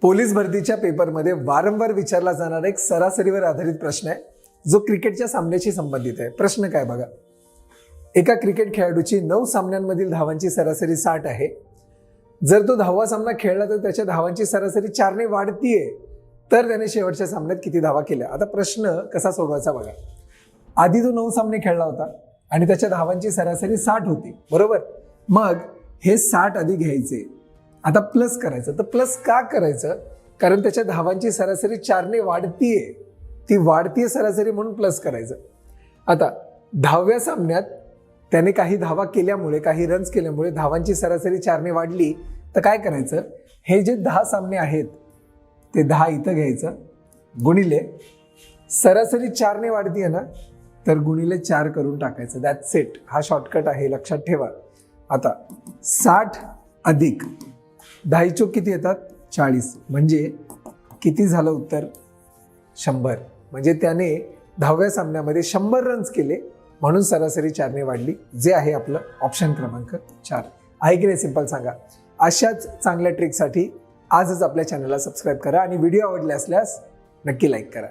Police भरतीच्या पेपरमध्ये वारंवार विचारला जाणारा एक सरासरीवर आधारित प्रश्न आहे, जो क्रिकेटच्या सामन्याशी संबंधित आहे. प्रश्न काय बघा. एका क्रिकेट खेळाडूची 9 सामन्यांमधील धावांची सरासरी 60 आहे. जर तो 10वा सामना खेळला तर त्याच्या धावांची सरासरी 4 ने वाढतीये, तर त्याने शेवटच्या सामन्यात किती धावा केल्या. आता प्रश्न कसा सोडवायचा बघा. आधी तो 9 सामने खेळला होता आणि त्याच्या धावांची सरासरी 60 होती, बरोबर. मग हे 60 आधी घ्यायचे, आता प्लस करायचं. तर प्लस का करायचं? कारण त्याच्या धावांची सरासरी 4 ने वाढतीये, ती वाढतीये सरासरी म्हणून प्लस करायचं. आता 10व्या सामन्यात त्याने काही धावा केल्यामुळे, काही रन्स केल्यामुळे धावांची सरासरी 4 ने वाढली, तर काय करायचं, हे जे 10 सामने आहेत ते 10 इथं घ्यायचं, गुणिले सरासरी 4 ने वाढतीये ना, तर गुणिले 4 करून टाकायचं. That's it. हा शॉर्टकट आहे, लक्षात ठेवा. आता 60 अधिक 10 चोक किती येतात? 40. म्हणजे किती झालं उत्तर? 100. म्हणजे त्याने 10व्या सामन्यामध्ये 100 रन्स केले, म्हणून सरासरी 4 ने वाढली, जे आहे आपलं ऑप्शन क्रमांक 4. आहे की नाही? सिंपल सांगा. अशाच चांगल्या ट्रिकसाठी आजच आपल्या चॅनलला सबस्क्राईब करा आणि व्हिडिओ आवडले असल्यास नक्की लाईक करा.